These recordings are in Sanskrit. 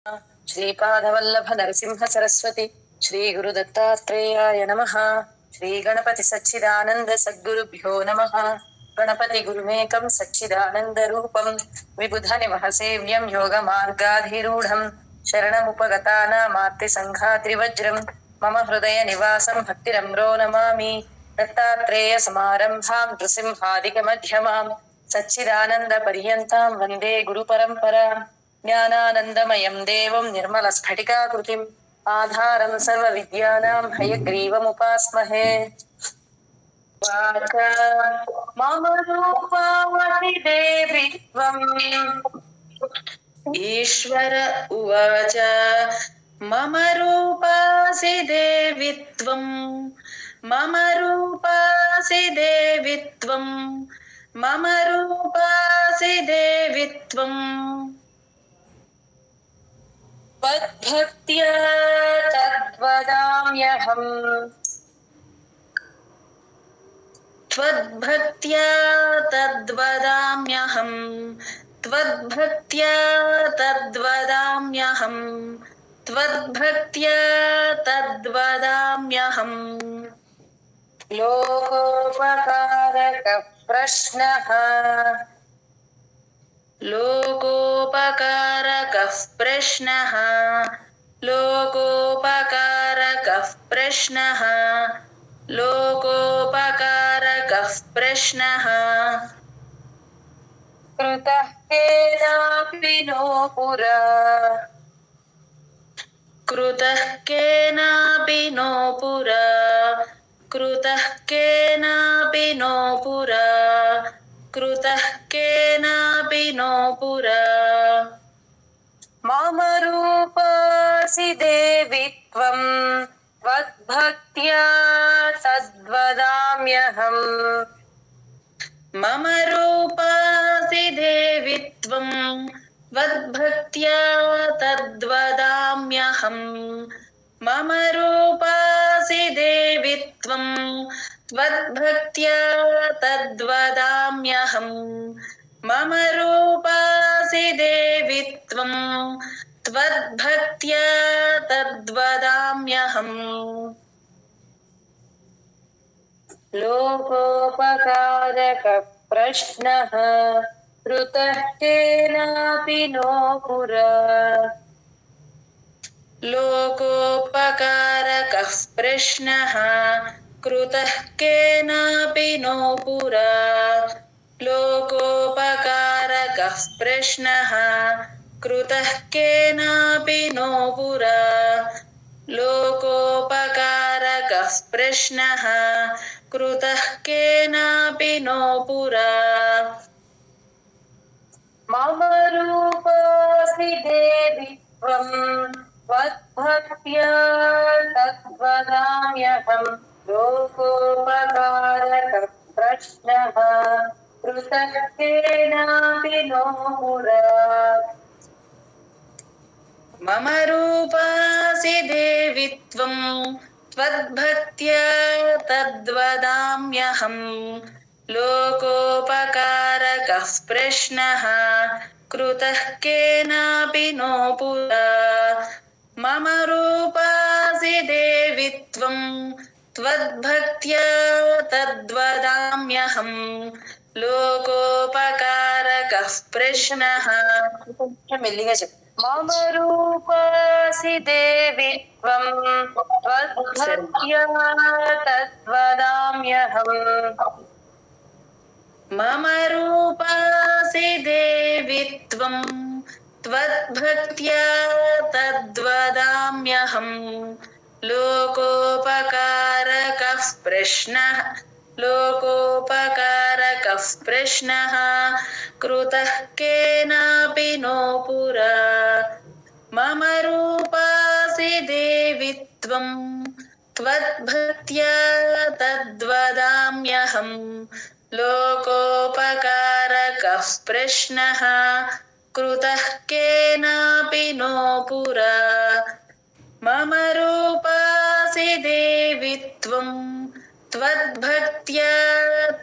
श्रीपादवल्लभ नरसिंह सरस्वती श्री गुरुदत्तात्रेयाय नमः। श्री गणपति सच्चिदानंद सद्गुरुभ्यो नमः। गणपति गुरुमेकं सच्चिदानंद रूपं विबुध निवह सेव्यं योग मार्गाधिरूढं शरणमुपगतानामार्ति संघात्रिवज्रं मम हृदय निवासं भक्तिरम्रो नमामि। दत्तात्रेय समारंभां नृसिंहादिक मध्यमां सच्चिदानंद पर्यन्तां वन्दे गुरुपरम्पराम्। ज्ञानानन्दमयं देवं निर्मलस्फटिकाकृतिम् आधारं सर्वविद्यानां हयग्रीवमुपास्महे। वाचा मम रूपाणि देवि त्वम् ईश्वर उवाच मम रूपासि देवि त्वम् मम रूपासि देवि त्वम् मम रूपासि देवि त्वम् त्वद्भक्त्या तद्वदाम्यहम् त्वद्भक्त्या तद्वदाम्यहम् त्वद्भक्त्या तद्वदाम्यहम् त्वद्भक्त्या तद्वदाम्यहम्। लोकोपकारकः प्रश्नः लोकोपकारकः प्रश्नः लोकोपकारकः प्रश्नः लोकोपकारकः प्रश्नः। कृतः केनापि नो पुरा कृतः केनापि नो पुरा कृतः केनापि नो पुरा कृतः केनापि नो पुरा। मम रूपासि देवि त्वम् त्वद्भक्त्या तद्वदाम्यहम् मम रूपासि देवि त्वम् त्वद्भक्त्या तद्वदाम्यहम् मम रूपासि देवि त्वम् त्वद्भक्त्या तद्वदाम्यहम् मम रूपासि देवि त्वम् त्वद्भक्त्या तद्वदाम्यहम्। लोकोपकारकः प्रश्नः कृतः केनापि नो पुरा लोकोपकारकः प्रश्नः कृतः केनापि नो पुरा लोकोपकारकः प्रश्नः कृतः केनापि नो पुरा लोकोपकारकः प्रश्नः कृतः केनापि नो पुरा। मम रूपासि देवि त्वम् त्वद्भक्त्या तद्वदाम्यहम् लोकोपकारकः प्रश्नः कृतः केनापि नो पुरा। मम रूपासि देवि त्वम् त्वद्भक्त्या तद्वदाम्यहम् लोकोपकारकः प्रश्नः कृतः केनापि नो पुरा। मम रूपासि देवि त्वम् त्वद्भक्त्या तद्वदाम्यहम् लोकोपकारकः प्रश्नः। मम रूपासि देवि त्वम् त्वद्भक्त्या तद्वदाम्यहम् मम रूपासि देवि त्वम् त्वद्भक्त्या तद्वदाम्यहम् लोकोपकारकः प्रश्नः लोकोपकारकः प्रश्नः कृतः केनापि नो पुरा। मम रूपासि देवि त्वम् त्वद्भक्त्या तद्वदाम्यहम् लोकोपकारकः प्रश्नः कृतः केनापि नो पुरा। मम रूपासि देवि त्वम् त्वद्भक्त्या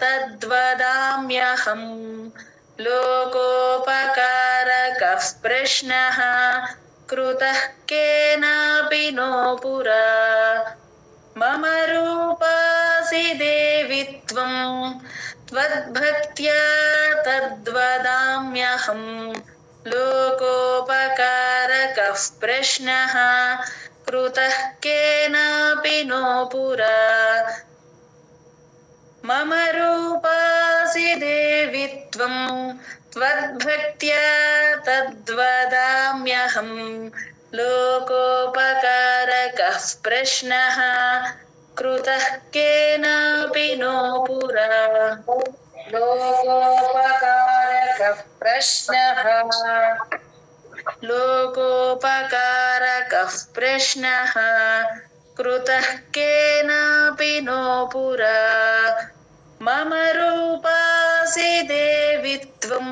तद्वदाम्यहम् लोकोपकारकः प्रश्नः कृतः केनापि नो पुरा मम रूपासि देवि त्वं त्वद्भक्त्या तद्वदाम्यहं लोकोपकारकः प्रश्नः कृतः केनापि नो पुरा मम रूपासि देवि त्वं त्वद्भक्त्या तद्वदाम्यहं लोकोपकारकः प्रश्नः कृतः केनापि नो पुरा लोकोपकारकः प्रश्नः लोकोपकारकः प्रश्नः कृतः केनापि नो पुरा मम रूपासि देवि त्वं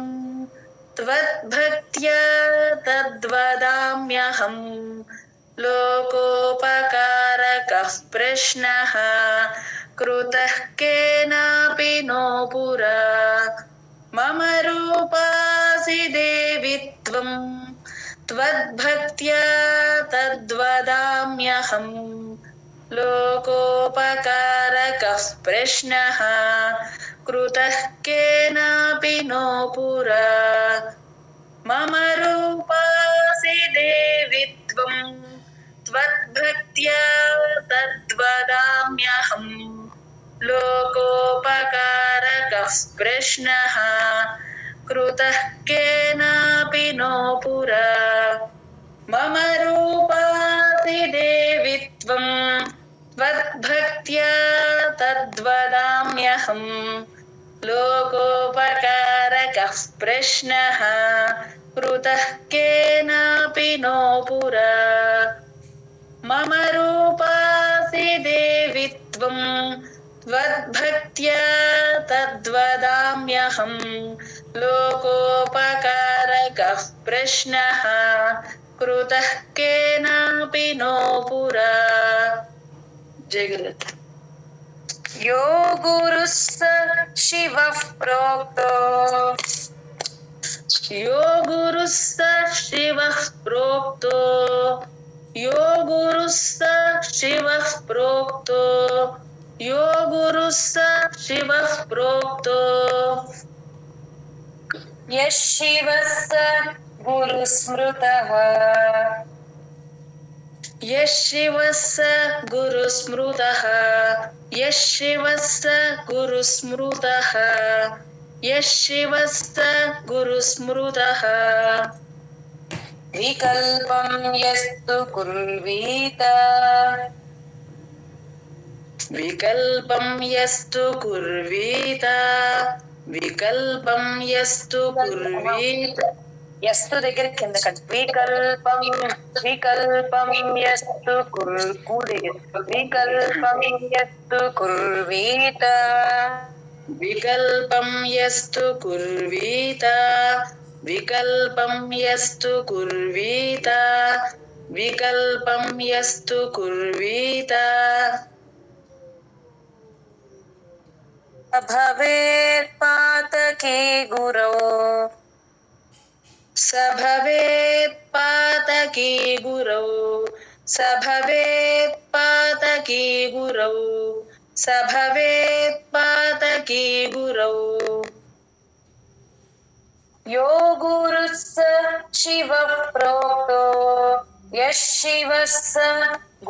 त्वद्भक्त्या तद्वदाम्यहं लोकोपकारकः प्रश्नः कृतः केनापि नो पुरा मम रूपासि देवि त्वं त्वद्भक्त्या तद्वदाम्यहं लोकोपकारकः प्रश्नः कृतः केनापि नो पुरा मम रूपासि देवि त्वं त्वद्भक्त्या तद्वदाम्यहं लोकोपकारकः प्रश्नः कृतः केनापि नो पुरा मम रूपासि देवि त्वं त्वद्भक्त्या तद्वदाम्यहं लोकोपकारकः प्रश्नः कृतः केनापि नो पुरा मम रूपासि देवि त्वं त्वद्भक्त्या तद्वदाम्यहं लोकोपकारकः प्रश्नः कृतः केनापि नो पुरा जय गुरुदेव यो गुरुः स शिवः प्रोक्तो यो गुरुः स शिवः प्रोक्तो यो गुरुः स शिवः प्रोक्तो यो गुरुः स शिवः प्रोक्तो यः शिवः स गुरुस्मृतः यः शिवः स गुरुस्मृतः यः शिवः स गुरुस्मृतः यः शिवः स गुरुस्मृतः विकल्पं यस्तु कुर्वीत विकल्पं यस्तु कुर्वीत विकल्पं यस्तु कुर्वीत यस्तु దగ్గర కింద కట్ వికల్పం వికల్పం యస్తు వికల్పం యస్తు కుర్వీత వికల్పం యస్తు కుర్వీత వికల్పం యస్తు కుర్వీత వికల్పం యస్తు కుర్వీత భవేత్ పాతకే గురో स भवेत् पातकी गुरौ स भवेत् पातकी गुरौ स भवेत् पातकी गुरौ यो गुरुः स शिवः प्रोक्तो यः शिवः स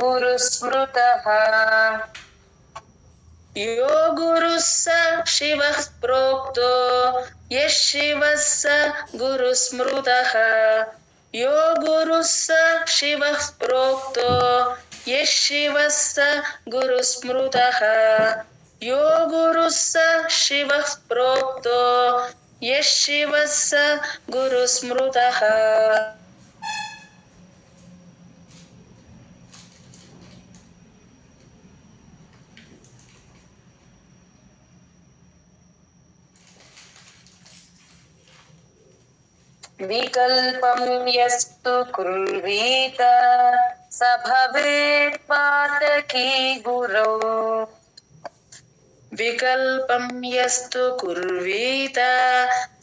गुरुस्मृतः यो गुरुः स शिवः प्रोक्तो यः शिवः स गुरुस्मृतः यो गुरुः स शिवः प्रोक्तो यः शिवः स गुरुस्मृतः यो गुरुः स शिवः प्रोक्तो यः शिवः स गुरुस्मृतः विकल्पं यस्तु कुर्वीत स भवेत् पातकी गुरौ विकल्पं यस्तु कुर्वीत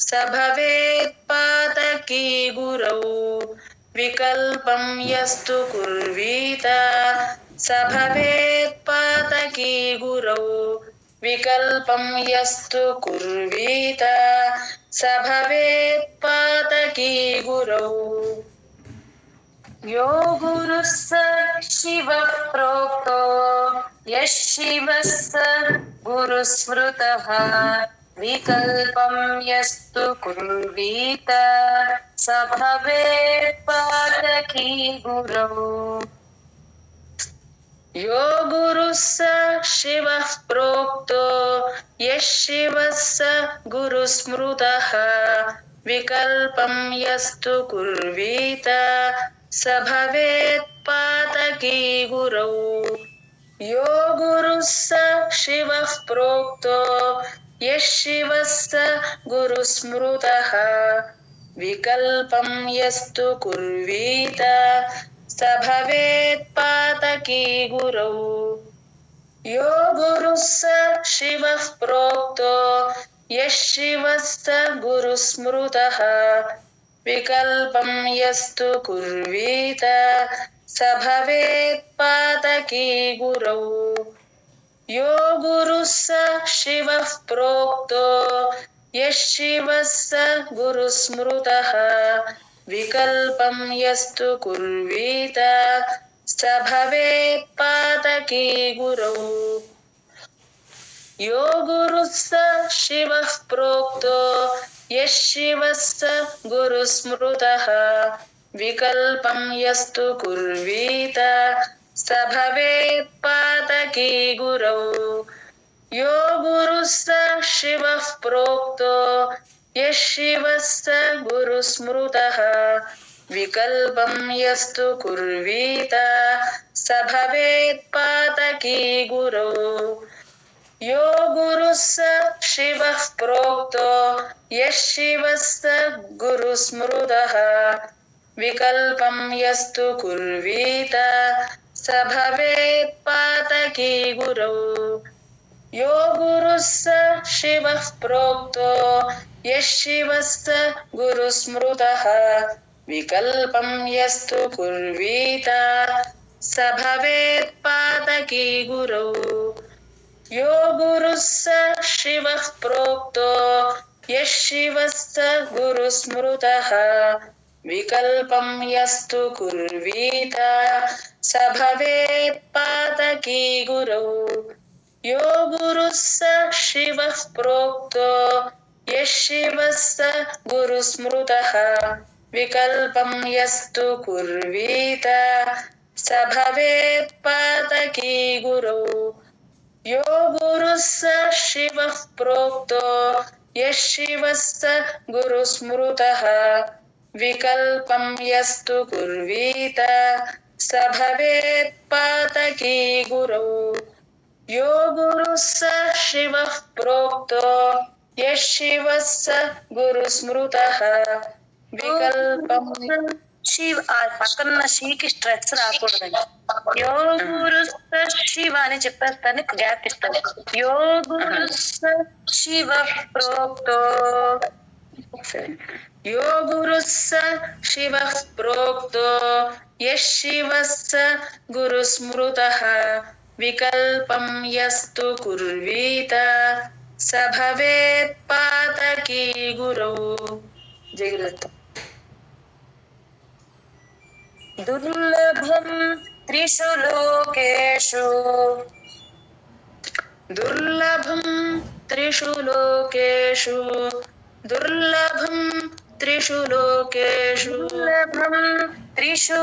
स भवेत् पातकी गुरौ विकल्पं यस्तु कुर्वीत स भवेत् पातकी गुरौ विकल्पं यस्तु कुर्वीत स भवेत् पातकी गुरौ यो गुरुः स शिवः प्रोक्तो यः शिवः स गुरुस्मृतः विकल्पं यस्तु कुर्वीत स भवेत् पातकी गुरौ यो गुरुः स शिवः प्रोक्तो यः शिवः स गुरुस्मृतः विकल्पं यस्तु कुर्वीत स भवेत् पातकी गुरौ यो गुरुः स शिवः प्रोक्तो यः शिवः स गुरुस्मृतः विकल्पं यस्तु कुर्वीत स भवेत् पातकी गुरौ यो गुरुः स शिवः प्रोक्तो यः शिवः स गुरुस्मृतः विकल्पं यस्तु कुर्वीत स भवेत् पातकी गुरौ यो गुरुः स शिवः प्रोक्तो यः शिवः स गुरुस्मृतः विकल्पं यस्तु कुर्वीत स भवेत् पातकी गुरौ यो गुरुः स शिवः प्रोक्तो यः शिवः स गुरुस्मृतः विकल्पं यस्तु कुर्वीत स भवेत् पातकी गुरौ यो गुरुः स शिवः प्रोक्तो यः शिवः स गुरुस्मृतः विकल्पं यस्तु कुर्वीत स भवेत् पातकी गुरौ यो गुरुः स शिवः प्रोक्तो यः शिवः स गुरुस्मृतः विकल्पं यस्तु कुर्वीत स भवेत् पातकी गुरौ यो गुरुः स शिवः प्रोक्तो यः शिवः स गुरुस्मृतः विकल्पं यस्तु कुर्वीत स भवेत् पातकी गुरौ यो गुरुः स शिवः प्रोक्तो यः शिवः स गुरुस्मृतः विकल्पं यस्तु कुर्वीत स भवेत् पातकी गुरौ यो गुरुः स शिवः प्रोक्तो यः शिवः स गुरुस्मृतः विकल्पं यस्तु कुर्वीत स भवेत् पातकी गुरौ यो गुरुः स शिवः प्रोक्तो यः शिवः स गुरुस्मृतः विकल्पं यस्तु कुर्वीत स भवेत् पातकी गुरौ यो गुरुः स शिवः प्रोक्तो यः शिवः स गुरुस्मृतः विकल्पं శివ పక్కన షీకి స్ట్రెస్ రాకూడదండి యో గురు శివ అని చెప్పేస్తాను గ్యాప్ ఇస్తాను యో గురు శివ ప్రోక్తో యో గురు శివ ప్రోక్తో యః శివస్స గురుస్మృతః వికల్పం యస్తు కుర్వీత స భవేత్ పాతకీ గురౌ. జయగురు. దుర్లభం త్రిషు లోకేషు దుర్లభం త్రిషు లోకేషు దుర్లభం త్రిషు లోకేషు దుర్లభం త్రిషు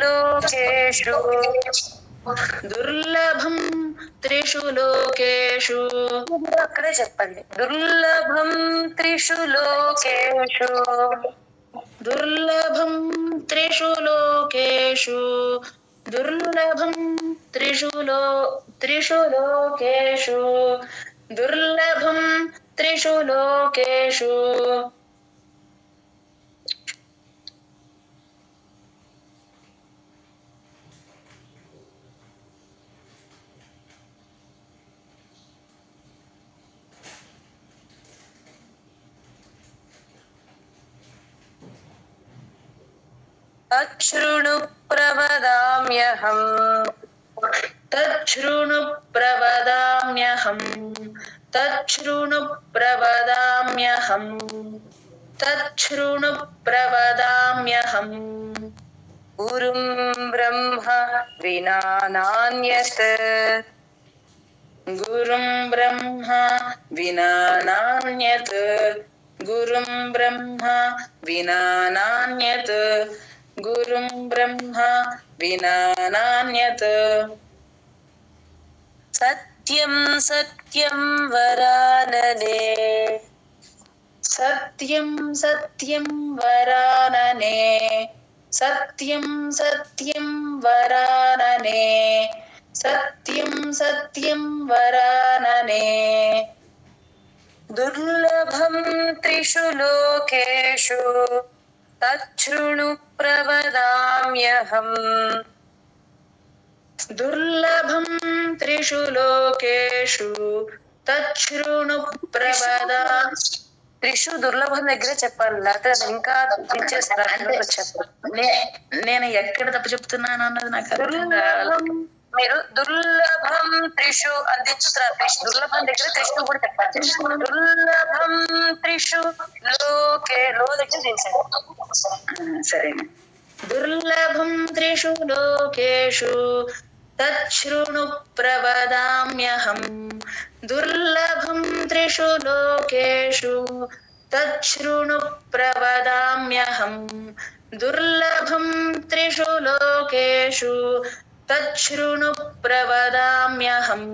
లోకేషు దుర్లభం త్రిషు లోకేషు. అక్కడే చెప్పండి. దుర్లభం త్రిషు లోకేషు దుర్లభం త్రిషు లోకేషు దుర్లభం త్రిషు లోకేషు దుర్లభం త్రిషు లోకేషు. तच्छृणु प्रवदाम्यहम् तच्छृणु प्रवदाम्यहम् तच्छृणु प्रवदाम्यहम् तच्छृणु प्रवदाम्यहम् गुरुं ब्रह्म विना नान्यत् गुरुं ब्रह्म विना नान्यत् गुरुं ब्रह्म विना नान्यत् गुरुं ब्रह्म विना नान्यत् सत्यं सत्यं वरानने सत्यं सत्यं वरानने सत्यं सत्यं वरानने सत्यं सत्यं वरानने दुर्लभं त्रिषु लोकेषु तच्छृणु प्रवदाम्यहम् दुर्लभं त्रिषु लोकेषु तच्छृणु प्रवदा त्रिषु దుర్లభం దగ్గర చెప్పాలి, లేకపోతే అది ఇంకా నేను ఎక్కడ తప్పు చెప్తున్నాను అన్నది నాకు అర్థం కావాలి. మీరు దుర్లభం త్రిషు అందించుతున్నారు. దుర్లభం దగ్గర త్రిషు కూడా చెప్పాలి. దుర్లభం త్రిషు లోకే లో దగ్గర దించండి. సరే. దుర్లభం త్రిషు లోకేషు తచ్ఛృణు ప్రవదామ్యహం దుర్లభం త్రిషు లోకేషు తచ్ఛృణు ప్రవదామ్యహం దుర్లభం త్రిషు లోకేషు తచ్ఛృణు ప్రవదామ్యహం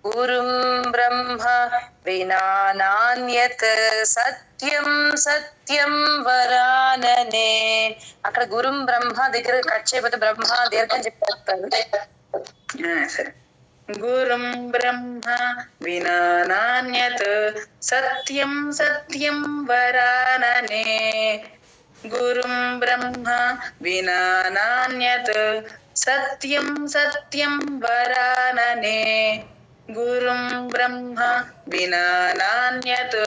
గురుం బ్రహ్మ వినా నాన్యత్ సత్యం సత్యం వరాననే. అక్కడ గురుం బ్రహ్మ దగ్గర కట్ చేయకపోతే బ్రహ్మ దీర్ఘం చెప్పేస్తారు. సరే. గురుం బ్రహ్మ వినా నాన్యత్ సత్యం సత్యం వరాననే గురుం బ్రహ్మ వినా నాన్యత్ సత్యం సత్యం వరాననే గురుం బ్రహ్మ వినా నాన్యత్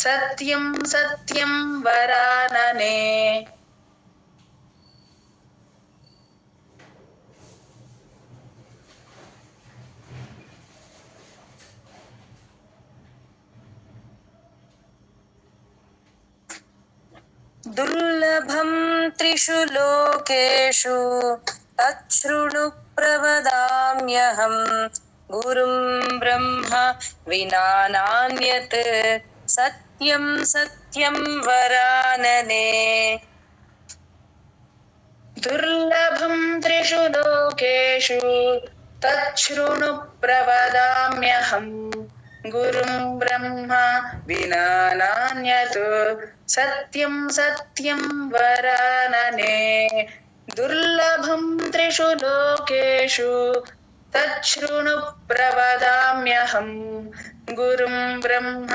సత్యం సత్యం వరాననే. దుర్లభం త్రిషు లోకేషు తచ్ఛృణు ప్రవదామ్యహం గురుం బ్రహ్మ వినా నాన్యత్ సత్యం సత్యం వరాననే. దుర్లభం త్రిషు లోకేషు తచ్ఛృణు ప్రవదామ్యహం గురుం బ్రహ్మ వినా నాన్యత్ సత్యం సత్యం వరాననే దుర్లభం త్రిషు లోకేషు తచ్ఛృణు ప్రవదామ్యహం గురుం బ్రహ్మ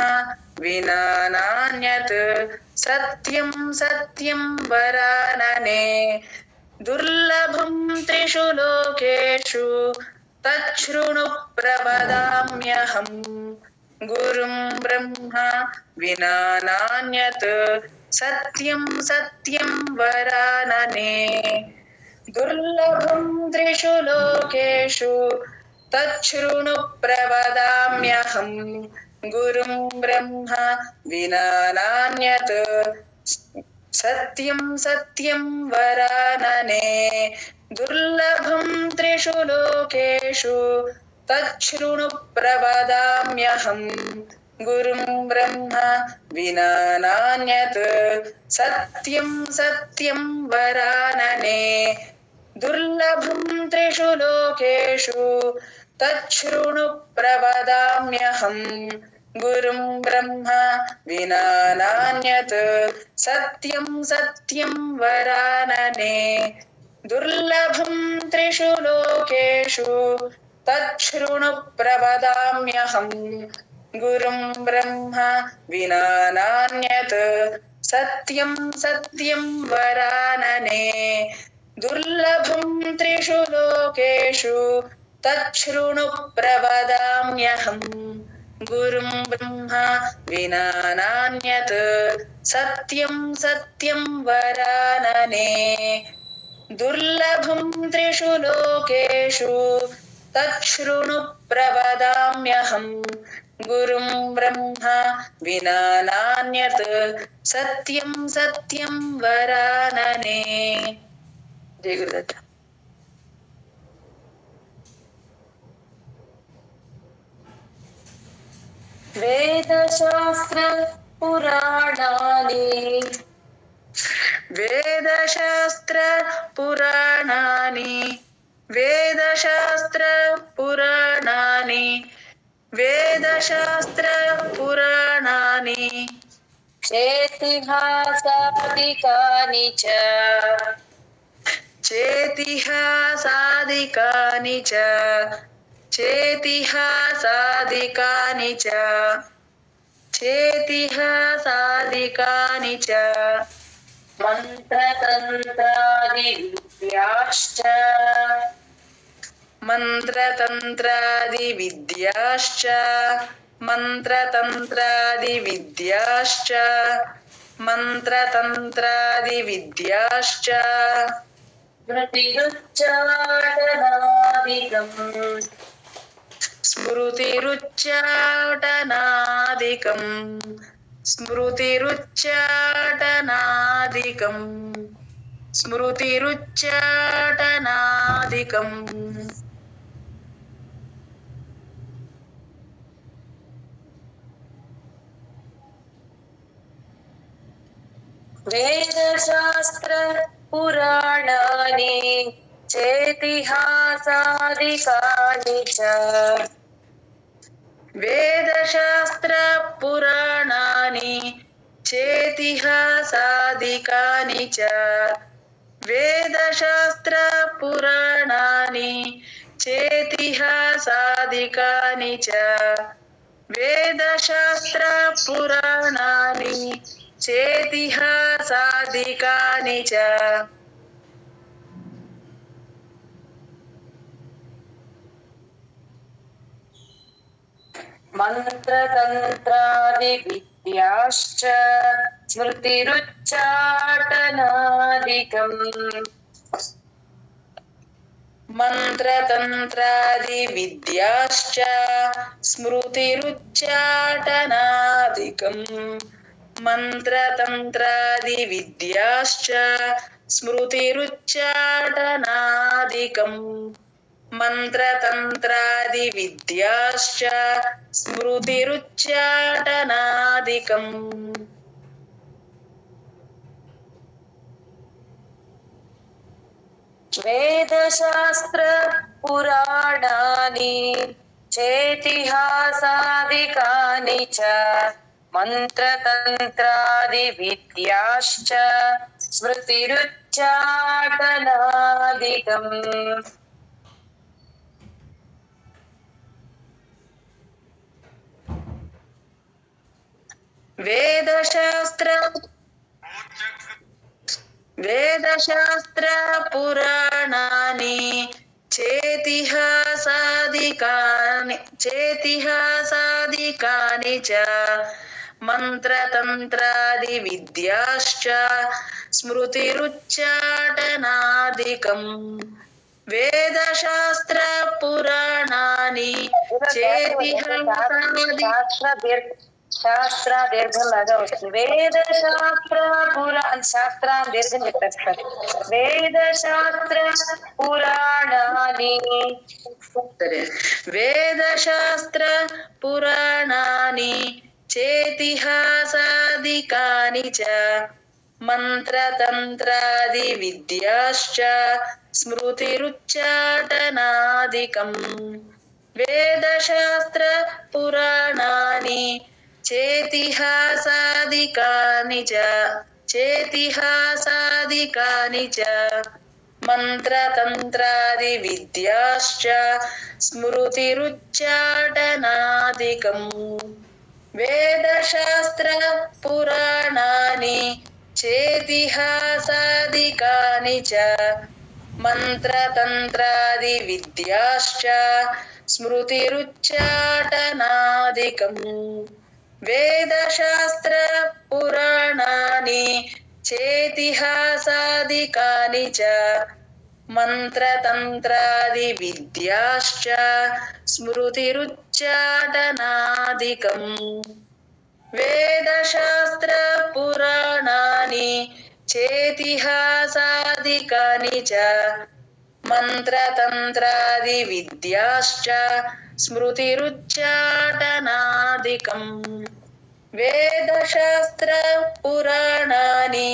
వినా నాన్యత్ సత్యం సత్యం వరాననే దుర్లభం త్రిషు లోకేషు తచ్ఛృణు ప్రవదామ్యహం గురుం బ్రహ్మ వినా నాన్యత్ సత్యం సత్యం వరాననే దుర్లభం త్రిషు లోకేషు తచ్ఛృణు ప్రవదామ్యహం గురుం బ్రహ్మ వినా నాన్యత్ సత్యం సత్యం వరాననే దుర్లభం త్రిషు లోకేషు తచ్ఛృణు ప్రవదామ్యహం గురుం బ్రహ్మ వినా నాన్యత్ సత్యం సత్యం వరాననే దుర్లభం త్రిషు లోకేషు తచ్ఛృణు ప్రవదామ్యహం గురుం బ్రహ్మ వినా నాన్యత్ సత్యం సత్యం వరాననే దుర్లభం త్రిషు లోకేషు తచ్ఛృణు ప్రవదామ్యహం గురుం బ్రహ్మ వినా నాన్యత్ సత్యం సత్యం వరాననే దుర్లభం త్రిషు లోకేషు తచ్ఛృణు ప్రవదామ్యహం गुरुं ब्रह्मा विना नान्यत् सत्यं सत्यं वरानने दुर्लभं त्रिषु लोकेषु तच्छृणु प्रवदाम्यहम् गुरुं ब्रह्मा विना नान्यत् सत्यं सत्यं वरानने। जय गुरुदत्त। वेदशास्त्र पुराणानि वेदशास्त्र पुराणानि वेदशास्त्र पुराणानि वेदशास्त्र पुराणानि चेतिहासादिकानि च चेतिहासादिकानि च चेतिहासादिकानि च चेतिहासादिकानि च मन्त्रतन्त्रादिविद्याश्च मन्त्रतन्त्रादिविद्याश्च मन्त्रतन्त्रादिविद्याश्च मन्त्रतन्त्रादिविद्याश्च स्मृतिरुच्चाटनादिकम् स्मृतिरुच्चाटनादिकम् स्मृतिरुच्चाटनादिकम् वेदशास्त्र पुराणानि चेतिहासादिकानि च वेदशास्त्र पुराणानि चेतिहासादिकानि च वेदशास्त्र पुराणानि चेतिहासादिकानि च वेदशास्त्र पुराणानि चेतिहासादिकानि च मन्त्रतन्त्रादिविद्याश्च स्मृतिरुच्चाटनादिकम् मन्त्रतन्त्रादिविद्याश्च स्मृतिरुच्चाटनादिकम् मन्त्रतन्त्रादिविद्याश्च स्मृतिरुच्चाटनादिकम् मन्त्रतन्त्रादिविद्याश्च स्मृतिरुच्चाटनादिकम् वेदशास्त्र पुराणानि चेतिहासादिकानि च मन्त्रतन्त्रादिविद्याश्च स्मृतिरुच्चाटनादिकम् वेदशास्त्र पुराणानि चेतिहासादिकानि च मन्त्रतन्त्रादिविद्याश्च स्मृतिरुच्चाटनादिकम् वेदशास्त्र पुराणानि శాస్త్ర దీర్ఘం లాగా వస్తుంది వేదశాస్త్ర శాస్త్ర దీర్ఘం చెప్పేస్తారు వేదశాస్త్ర పురాణాని వేదశాస్త్ర పురాణాని చేతిహాసాదికాని చ మంత్రతంత్రాది విద్యాశ్చ స్మృతిరుచ్చాటనాదికం వేదశాస్త్ర పురాణాని చేతిహాసాదికాని చ మంత్రతంత్రాది విద్యాశ్చ స్మృతిరుచ్చాటనాదికం వేదశాస్త్ర పురాణాని చేతిహాసాదికాని చ మంత్రతంత్రాది విద్యాశ్చ స్మృతిరుచ్చాటనాదికం వేదశాస్త్ర పురాణాని చేతిహాసాదికాని చ మంత్రతంత్రాది విద్యాశ్చ స్మృతిరుచ్చాటనాదికం వేదశాస్త్ర పురాణాని చేతిహాసాదికాని చ మంత్రతంత్రాది విద్యాశ్చ స్మృతిరుచ్చాటనాదికం వేదశాస్త్ర పురాణాని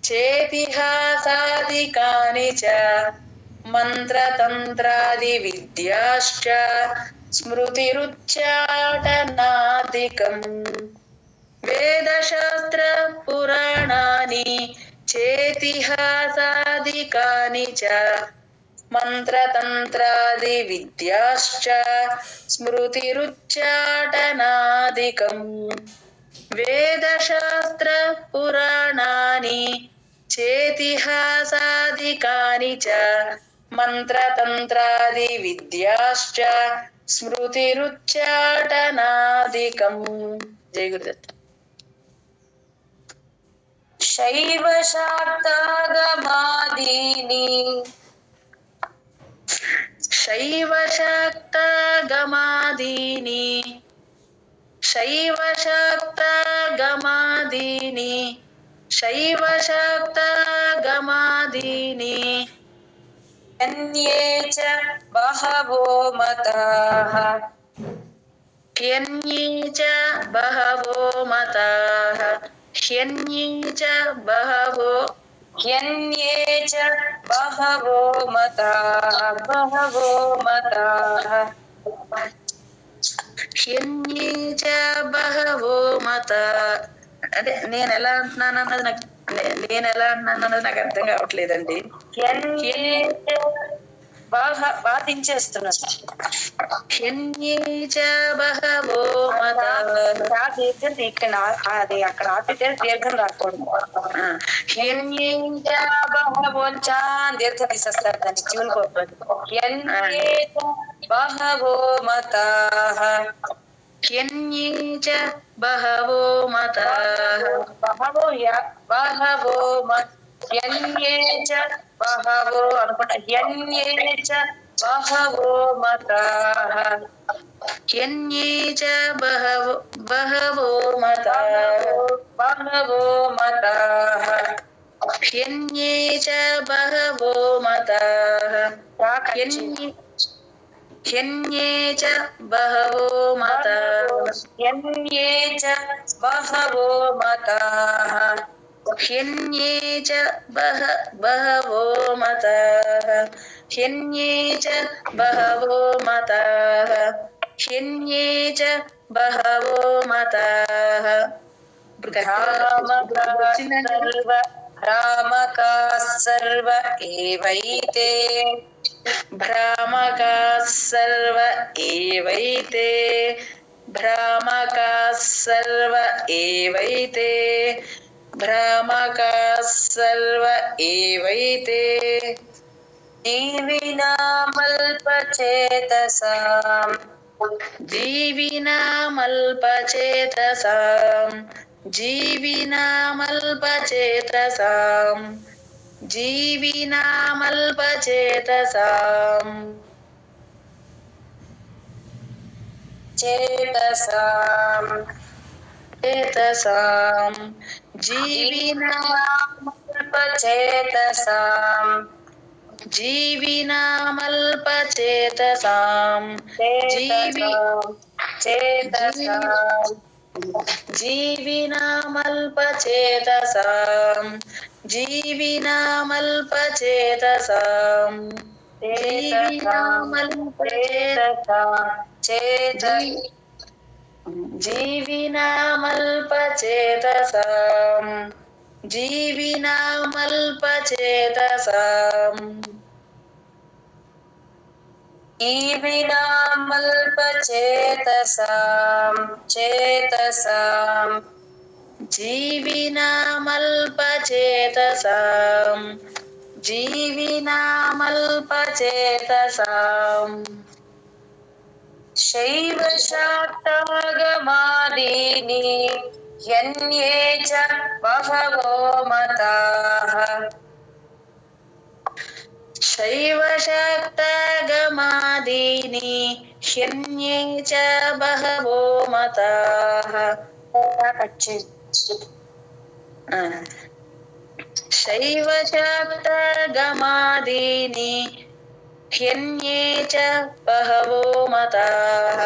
చేతిహాసాదికాని చ మంత్రతంత్రాది విద్యాశ్చ స్మృతిరుచ్చాటనాదికం వేదశాస్త్ర పురాణాని చేతిహాసాదికాని చ మంత్రతంత్రాది విద్యాశ్చ స్మృతిరుచ్చాటనాదికం వేదశాస్త్ర పురాణాని చేతిహాసాదికాని చ మంత్రతంత్రాది విద్యాశ్చ స్మృతిరుచ్చాటనాదికం. జై గురుదత్త. శైవ శాక్తాగమాదీని శైవ శాక్తాగమాదీని శైవ శాక్తాగమాదీని శైవ శాక్తాగమాదీని అన్యే చ బహవో మతాః హ్యన్యే చ బహవో మతాః హ్యన్యే చ బహవో హ్యన్యే చ బహవో మతాః హ్యన్యే చ బహవో మతాః. అదే నేను ఎలా అంటున్నాను అన్నది నాకు అర్థం కావట్లేదండి. బాధించేస్తున్నాను. హ్యన్యే చ బహవో మతాః. ఇక్కడ అది అక్కడ ఆపితే దీర్ఘం రాకూడదు. హ్యన్యే చ బహవో చా దీర్ఘం తీసేస్తారు దాన్ని జీవులు పోతుంది. హ్యన్యే చ బహవో మతాః హ్యన్యే చ బహవో మతాః. బహవో హ్యన్యే చ బహవో అనుకుంటా. హ్యన్యే చ బహవో మతాః హ్యన్యే చ బహవో మతాః. బహవో మతాః హ్యన్యే చ బహవో మతాః. హ్యన్యే చ బహవో మతాః. హ్యన్యే చ బహవో మతాః హ్యన్యే చ బహవో మతాః. హ్యన్యే చ బహవో మతాః. హ్యన్యే చ బహవో మతాః. భ్రామకాః సర్వ ఏవైతే భ్రామకాః సర్వ ఏవైతే భ్రామకాః సర్వ ఏవైతే భ్రామకాః సర్వ ఏవైతే జీవినామల్పచేతసాం జీవినామల్పచేతసాం జీవినామల్పచేతసాం జీవినామల్పచేతసాం చేతసాం చేతసాం జీవినామల్పచేతసాం జీవినామల్పచేతసాం జీవినామల్పచేతసాం జీవినామల్పచేతసాం జీవినామల్పచేతసాం జీవినామల్పచేతసాం జీవినామల్పచేతసాం చేతసాం జీవినామల్పచేతసాం जीविनामल्पचेतसाम् शैव शाक्तागमादीनि ह्यन्ये च बहवो मताः शैव शाक्तागमादीनि ह्यन्ये च बहवो मताः शैव शाक्तागमादीनि ह्यन्ये च बहवो मताः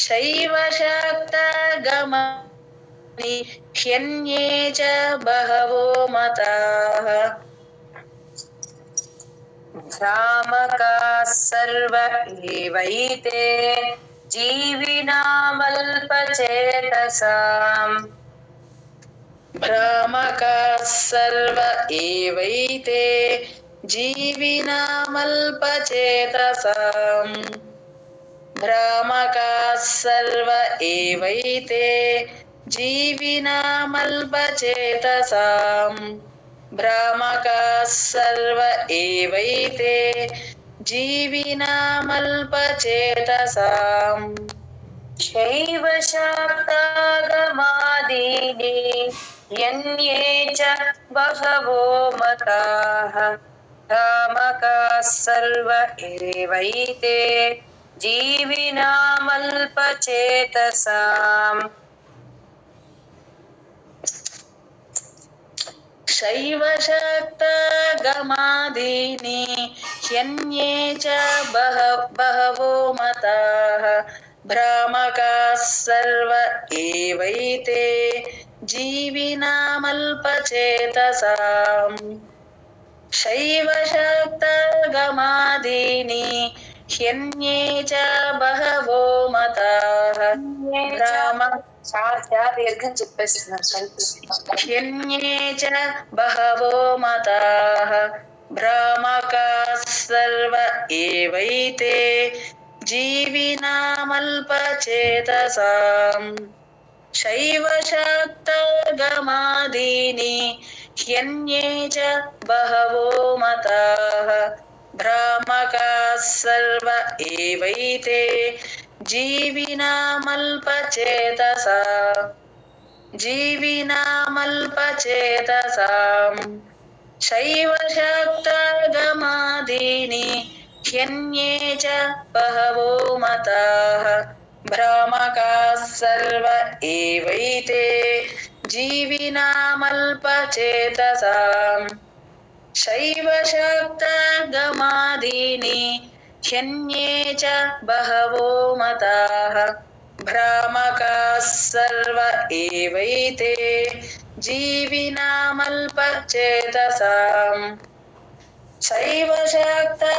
शैव शाक्तागमादीनि ह्यन्ये च बहवो मताः भ्रामकाः सर्व एवैते जीविनामल्पचेतसाम् भ्रामकाः सर्व एवैते जीविनामल्पचेतसाम् भ्रामकाः सर्व एवैते जीविनामल्पचेतसाम् भ्रामकाः सर्व एवैते जीविनामल्पचेतसाम् शैव शाक्तागमादीनि ह्यन्ये च बहवो मताः भ्रामकाः सर्व एवैते जीविनामल्पचेतसाम् शैव शाक्तागमादीनि ह्यन्ये च बहवो मताः भ्रामकाः सर्व एवैते जीविनामल्पचेतसाम् शैव शाक्तागमादीनि ह्यन्ये च बहवो मताः దీర్ఘం చెప్పేస్తున్నారు ह्यन्ये च बहवो मताः भ्रामकाः सर्व एवैते जीविनामल्पचेतसाम् शैव शाक्तागमादीनि ह्यन्ये च बहवो मताः भ्रामकाः सर्व एवैते जीविनामल्पचेतसाम् शैव शाक्तागमादीनि ह्यन्ये च बहवो मताः भ्रामकाः सर्व एवैते जीविनामल्पचेतसाम् शैव शाक्तागमादीनि ह्यन्ये च बहवो मताः भ्रामकाः सर्व एवैते जीविनामल्पचेतसाम् शैव शाक्तागमादीनि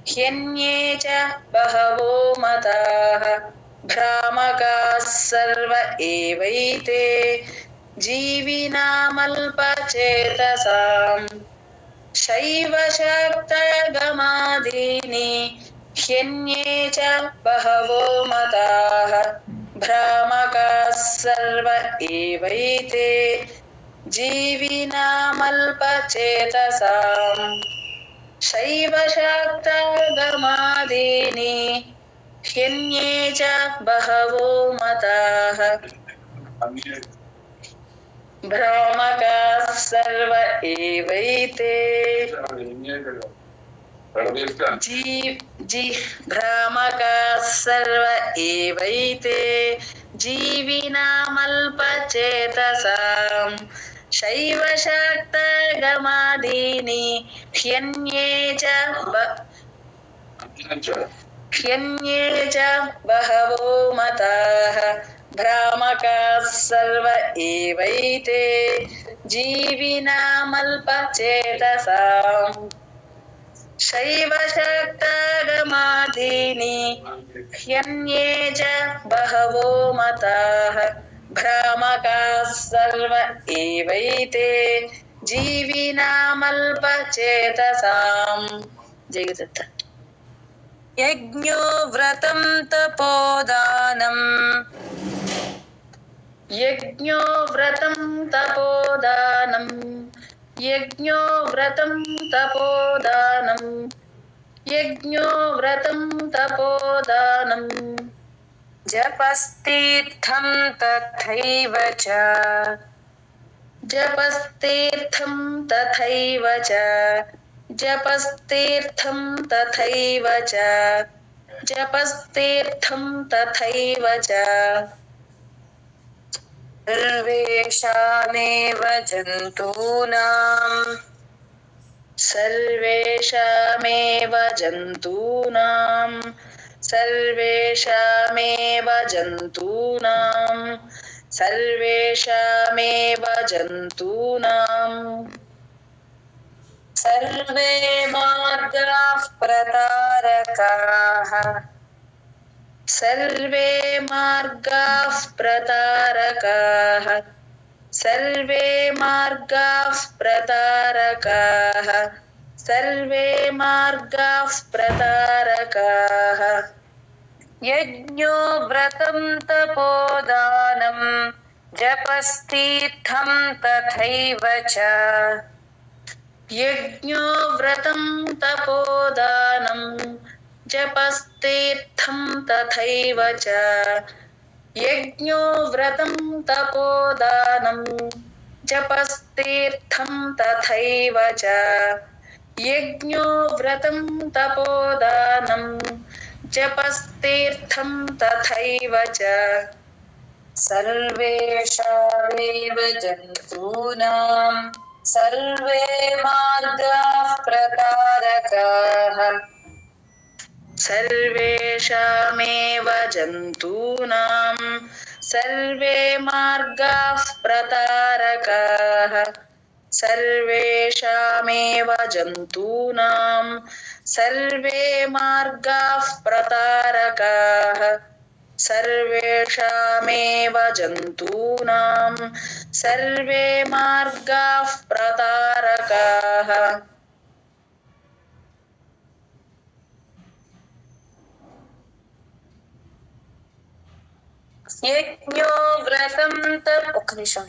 ह्यन्ये च बहवो मताः भ्रामकाः सर्व एवैते जीविनामल्पचेतसाम् शैव शाक्तागमादीनि ह्यन्ये च बहवो मताः भ्रामकाः सर्व एवैते जीविनामल्पचेतसाम् शैव शाक्तागमादीनि ह्यन्ये च बहवो मताः भ्रामकाः सर्व एवैते भ्रामकाः सर्व एवैते जीविनामल्पचेतसाम् शैव शाक्तागमादीनि ह्यन्ये च बहवो मताः भ्रामकाः सर्व एवैते जीविनामल्पचेतसाम् शैव शाक्तागमादीनि ह्यन्ये च बहवो मताः भ्रामकाः सर्व एवैते जीविनामल्पचेतसाम् जयदत्त यज्ञो व्रतं तपोदानम् यज्ञो व्रतं तपोदानं यज्ञो व्रतं तपोदानं यज्ञो व्रतं तपोदानं जपस्तीर्थं तथैव च जपस्तीर्थं तथैव च जपस्तीर्थं तथैव च जपस्तीर्थं तथैव च सर्वेषामेव जन्तूनां सर्वेषामेव जन्तूनां सर्वेषामेव जन्तूनां सर्वेषामेव जन्तूनां सर्वे मार्गाः प्रतारकाः सर्वे मार्गाः प्रतारकाः सर्वे मार्गाः प्रतारकाः सर्वे मार्गाः प्रतारकाः यज्ञो व्रतं तपोदानं जपस्तीर्थं तथैव च यज्ञो व्रतं तपोदानं जपस्तीर्थं तथैव च यज्ञो व्रतं तपोदानं जपस्तीर्थं तथैव च यज्ञो व्रतं तपोदानं जपस्तीर्थं तथैव च सर्वेषामेव जन्तूनां सर्वे मार्गाः प्रतारकाः सर्वेषामेव जन्तूनां सर्वे मार्गाः प्रतारकाः सर्वेषामेव जन्तूनां सर्वे मार्गाः प्रतारकाः सर्वेषामेव जन्तूनां सर्वे मार्गाः प्रतारकाः यज्ञो व्रतं ఒక్క నిమిషం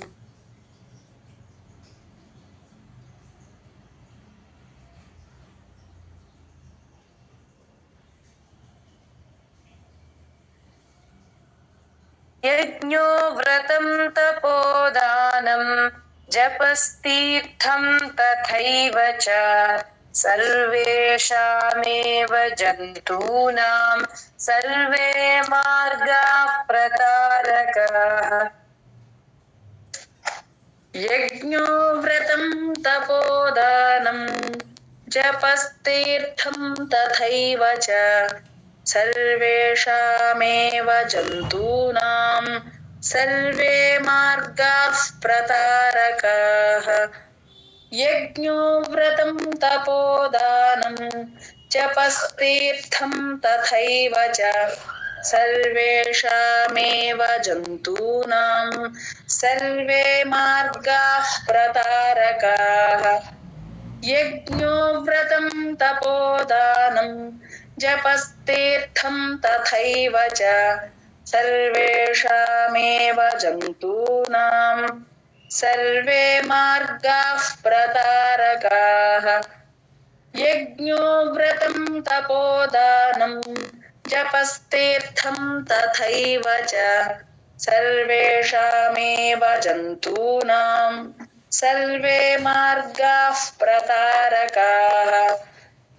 यज्ञो व्रतं तपोदानं जपस्तीर्थं तथैव च सर्वेषामेव जन्तूनां सर्वे मार्गाः प्रतारकाः यज्ञो व्रतं तपोदानं जपस्तीर्थं तथैव च सर्वेषामेव जन्तूनां सर्वे मार्गाः प्रतारकाः यज्ञो व्रतं तपोदानं जपस्तीर्थं तथैव च सर्वेषामेव जन्तूनां सर्वे मार्गाः प्रतारकाः यज्ञो व्रतं तपोदानं जपस्तीर्थं तथैव च सर्वेषामेव जन्तूनां सर्वे मार्गाः प्रतारकाः यज्ञो व्रतं तपोदानं जपस्तीर्थं तथैव च सर्वेषामेव जन्तूनां सर्वे मार्गाः प्रतारकाः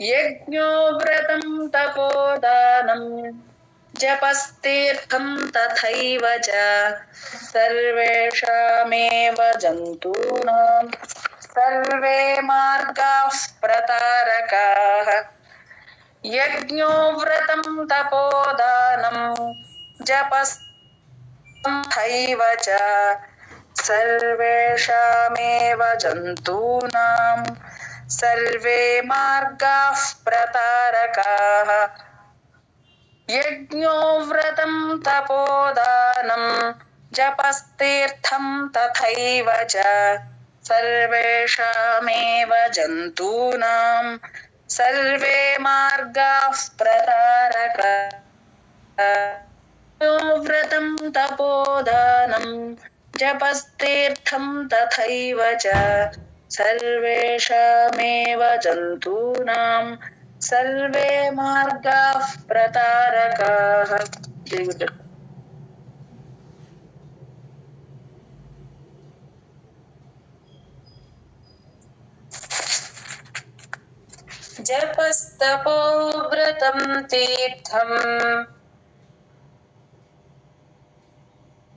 यज्ञो व्रतं तपोदानं जपस्तीर्थं तथैव च सर्वेषामेव जन्तूनां सर्वे मार्गाः प्रतारकाः यज्ञो व्रतं तपोदानं जपस्तीर्थं तथैव च सर्वेषामेव जन्तूनां सर्वे मार्गाः प्रतारकाः यज्ञो व्रतं तपोदानं जपस्तीर्थं तथैव च सर्वेषामेव जन्तूनां सर्वे मार्गाः प्रतारकाः व्रतं तपोदानं जपस्तीर्थं तथैव च सर्वेषामेव जन्तूनां सर्वे मार्गाः प्रतारकाः। जपस्तपो व्रतं तीर्थम्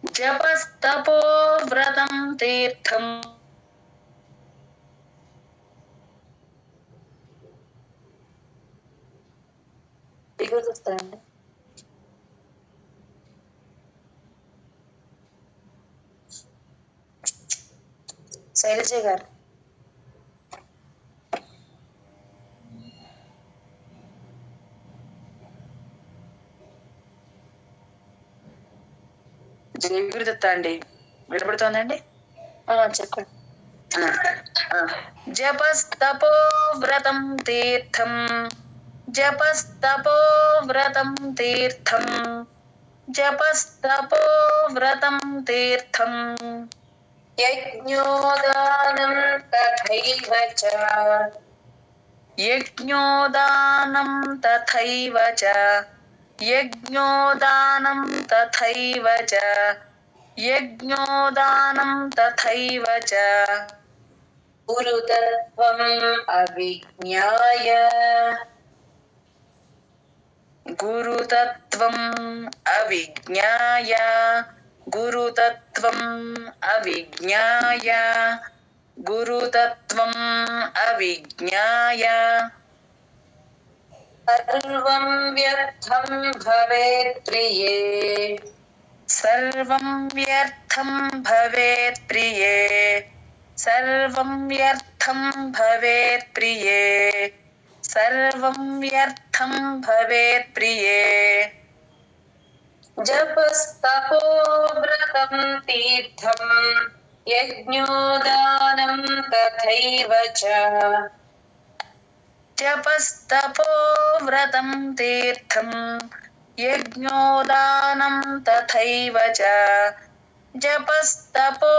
जपस्तपो व्रतं तीर्थम् శైలజ గారు జయగురుదత్త అండి, వినపడుతోందండి? చెప్పండి. జపస్తపో వ్రతం తీర్థం జపస్తపో వ్రతం తీర్థం జపస్తపో వ్రతం తీర్థం యజ్ఞోదానం తథైవ చ యజ్ఞోదానం తథైవ చ యజ్ఞోదానం తథైవ చ యజ్ఞోదానం తథైవ చ గురుతత్వం అవిజ్ఞాయ గురుతత్వం అవిజ్ఞాయ గురుతత్వం అవిజ్ఞాయ గురుతత్వం అవిజ్ఞాయ సర్వం వ్యర్థం భవేత్ ప్రియే సర్వం వ్యర్థం భవేత్ ప్రియే సర్వం వ్యర్థం భవేత్ ప్రియే సర్వం వ్యర్థం భవేత్ ప్రియే జపస్తపో వ్రతం తీర్థం యజ్ఞోదానం తథైవ చ జపస్తపో వ్రతం తీర్థం యజ్ఞోదానం తథైవ చ జపస్తపో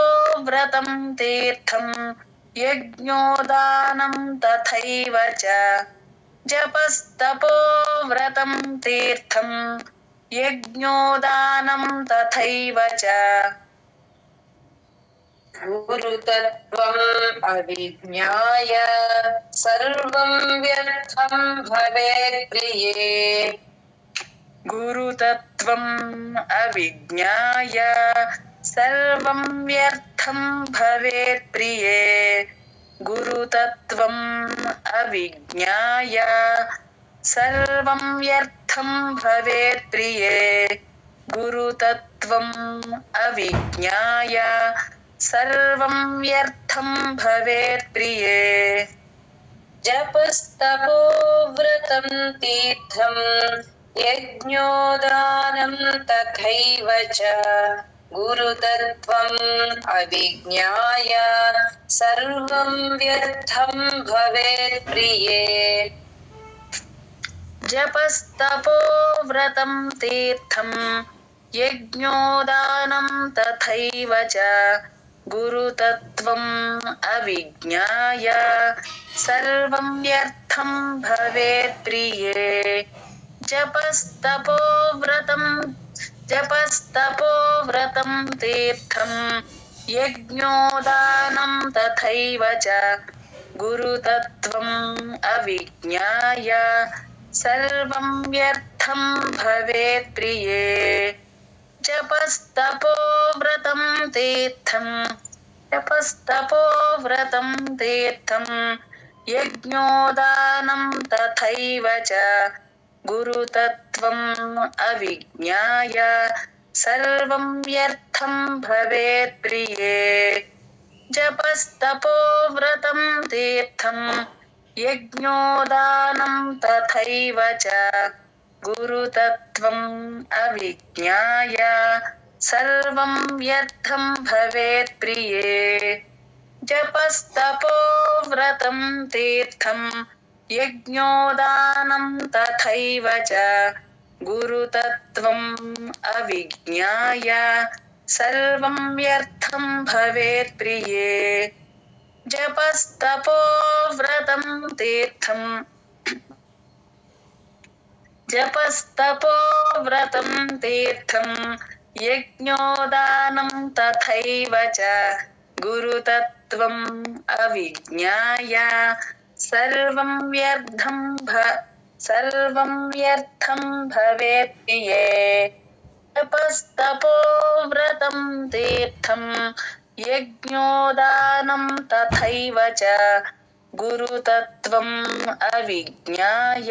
వ్రతం తీర్థం యజ్ఞోదానం తథైవ చ జపస్తపో వ్రతం తీర్థం యజ్ఞోదానం తథైవ చ గురుతత్వం అవిజ్ఞాయ సర్వం వ్యర్థం భవేత్ ప్రియే గురుతత్వం అవిజ్ఞాయ సర్వం వ్యర్థం భవేత్ ప్రియే గురుతత్వం అవిజ్ఞాయ సర్వం వ్యర్థం భవేత్ ప్రియే గురుతత్వం అవిజ్ఞాయ సర్వం వ్యర్థం భవేత్ ప్రియే జపస్తపో వ్రతం తీర్థం యజ్ఞోదానం తథైవ చ గురుతత్వం అవిజ్ఞాయ సర్వం వ్యర్థం భవేత్ ప్రియే జపస్తపో వ్రతం తీర్థం యజ్ఞోదానం తథైవ చ గురుతత్వం అవిజ్ఞాయ సర్వం వ్యర్థం భవేత్ ప్రియే జపస్తపో వ్రతం తీర్థం యజ్ఞోదానం తథైవ చ గురుతత్వం అవిజ్ఞాయ సర్వం వ్యర్థం భవేత్ ప్రియే జపస్తపో వ్రతం తీర్థం యజ్ఞోదానం తథైవ చ గురుతత్వం అవిజ్ఞాయ సర్వం వ్యర్థం భవేత్ ప్రియే జపస్తపో వ్రతం తీర్థం యజ్ఞోదానం తథైవ చ గురుతత్వం అవిజ్ఞాయ సర్వం వ్యర్థం భవేత్ ప్రియే జపస్తపో వ్రతం తీర్థం యజ్ఞోదానం తథైవ చ గురుతత్వం అవిజ్ఞాయ సర్వం వ్యర్థం భవేత్ ప్రియే जपस्तपो व्रतं तीर्थम् जपस्तपो व्रतं तीर्थम् यज्ञोदानं तथैव च गुरुतत्त्वम् अविज्ञाय सर्वं व्यर्थं भवेत् प्रिये तपस्तपो व्रतं तीर्थं यज्ञोदानं तथैव च गुरुतत्त्वम् अविज्ञाय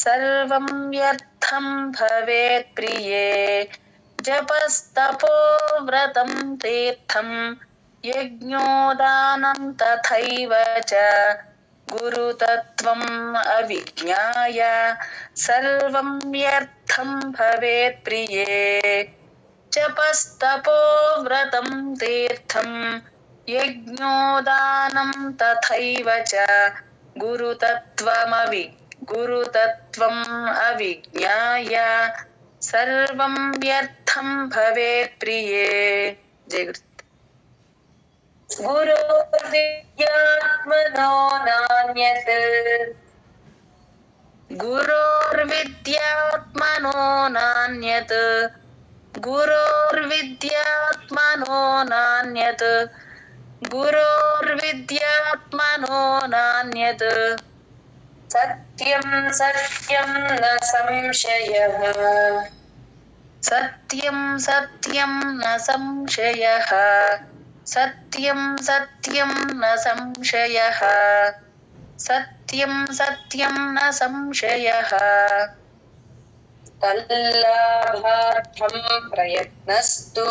सर्वं व्यर्थं भवेत् प्रिये जपस्तपो व्रतं तीर्थं यज्ञोदानं तथैव च गुरुतत्त्वम् अविज्ञाय सर्वं व्यर्थं भवेत् प्रिये जपस्तपो व्रतं तीर्थं यज्ञोदानं तथैव च गुरुतत्त्वम् अविज्ञाय सर्वं व्यर्थं भवेत् प्रिये जय गुरु गुरोर्विद्यात्मनो नान्यत् गुरोर्विद्यात्मनो नान्यत् गुरोर्विद्यात्मनो नान्यत् गुरोर्विद्यात्मनो नान्यत् सत्यं सत्यं न संशयः सत्यं सत्यं न संशयः सत्यं सत्यं न संशयः सत्यं सत्यं न संशयः तल्लाभार्थं प्रयत्नस्तु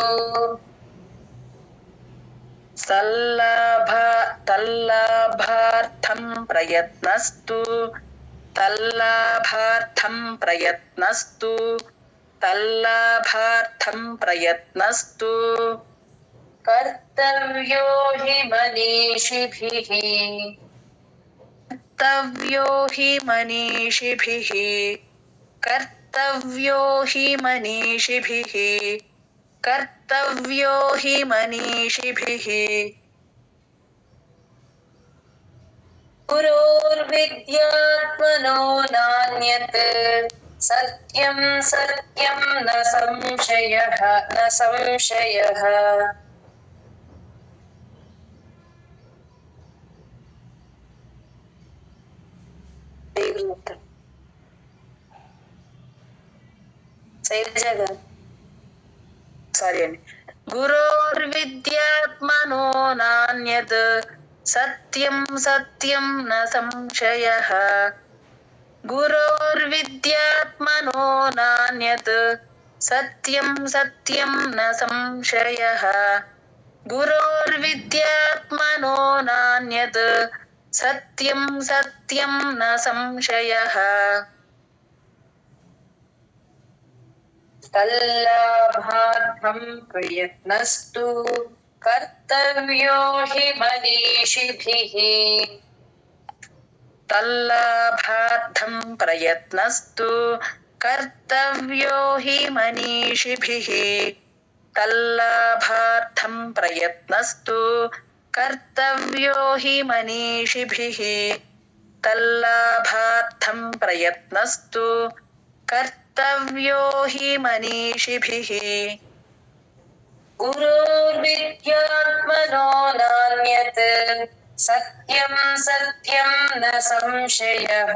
तल्लाभार्थं प्रयत्नस्तु तल्लाभार्थं प्रयत्नस्तु तल्लाभार्थं प्रयत्नस्तु कर्तव्यो हि मनीषिभिः कर्तव्यो हि मनीषिभिः कर्तव्यो हि मनीषिभिः कर्तव्यो हि मनीषिभिः गुरोर्विद्यात्मनो नान्यत् सत्यं सत्यं न संशयः न संशयः गुरोर्विद्यात्मनो नान्यत् सत्यं सत्यं न संशयः गुरोर्विद्यात्मनो नान्यत् सत्यं सत्यं न संशयः गुरोर्विद्यात्मनो नान्यत् सत्यं सत्यं न संशयः तल्लाभार्थं प्रयत्नस्तु कर्तव्यो हि मनीषिभिः तल्लाभार्थं प्रयत्नस्तु कर्तव्यो हि मनीषिभिः तल्लाभार्थं प्रयत्नस्तु कर्तव्यो हि मनीषिभिः तल्लाभार्थं प्रयत्नस्तु कर्तव्यो हि मनीषिभिः गुरोर्विद्यात्मनो नान्यत् सत्यं सत्यं न संशयः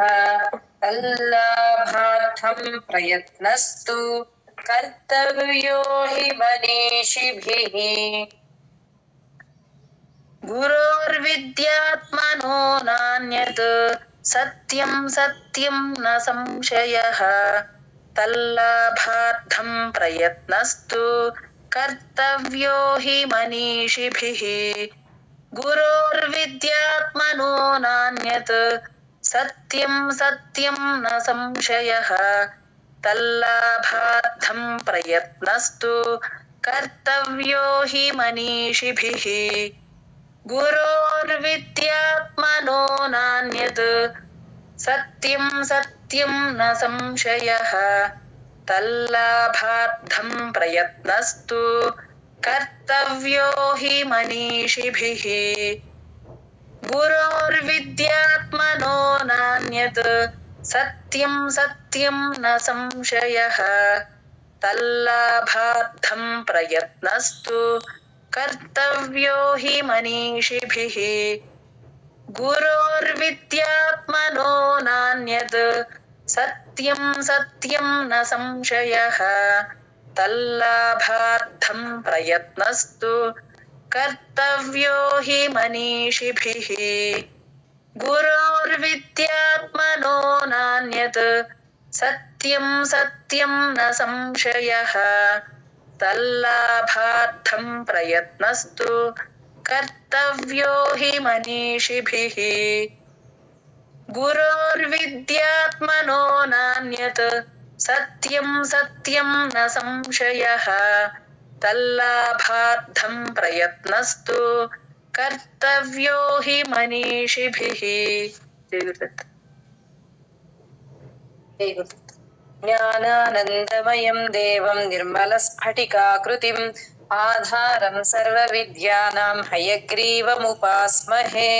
तल्लाभार्थं प्रयत्नस्तु कर्तव्यो हि मनीषिभिः गुरोर्विद्यात्मनो नान्यत् सत्यं सत्यं न संशयः तल्लाभार्थं प्रयत्नस्तु कर्तव्यो हि मनीषिभिः गुरोर्विद्यात्मनो नान्यत् सत्यं सत्यं न संशयः तल्लाभार्थं प्रयत्नस्तु कर्तव्यो हि मनीषिभिः गुरोर्विद्यात्मनो नान्यत् सत्यं सत्यं न संशयः तल्लाभार्थं प्रयत्नस्तु कर्तव्यो हि मनीषिभिः गुरोर्विद्यात्मनो नान्यत् सत्यं सत्यं न संशयः तल्लाभार्थं प्रयत्नस्तु कर्तव्यो हि मनीषिभिः गुरोर्विद्यात्मनो नान्यत् सत्यं सत्यं न संशयः तल्लाभार्थं प्रयत्नस्तु कर्तव्यो हि मनीषिभिः गुरोर्विद्यात्मनो नान्यत् सत्यं सत्यं न संशयः तल्लाभार्थं प्रयत्नस्तु कर्तव्यो हि मनीषिभिः गुरोर्विद्यात्मनो नान्यत् सत्यं सत्यं न संशयः तल्लाभार्थं प्रयत्नस्तु कर्तव्यो हि मनीषिभिः ज्ञानानन्दमयं देवं निर्मलस्फटिकाकृतिम् आधारं सर्वविद्यानां हयग्रीवमुपास्महे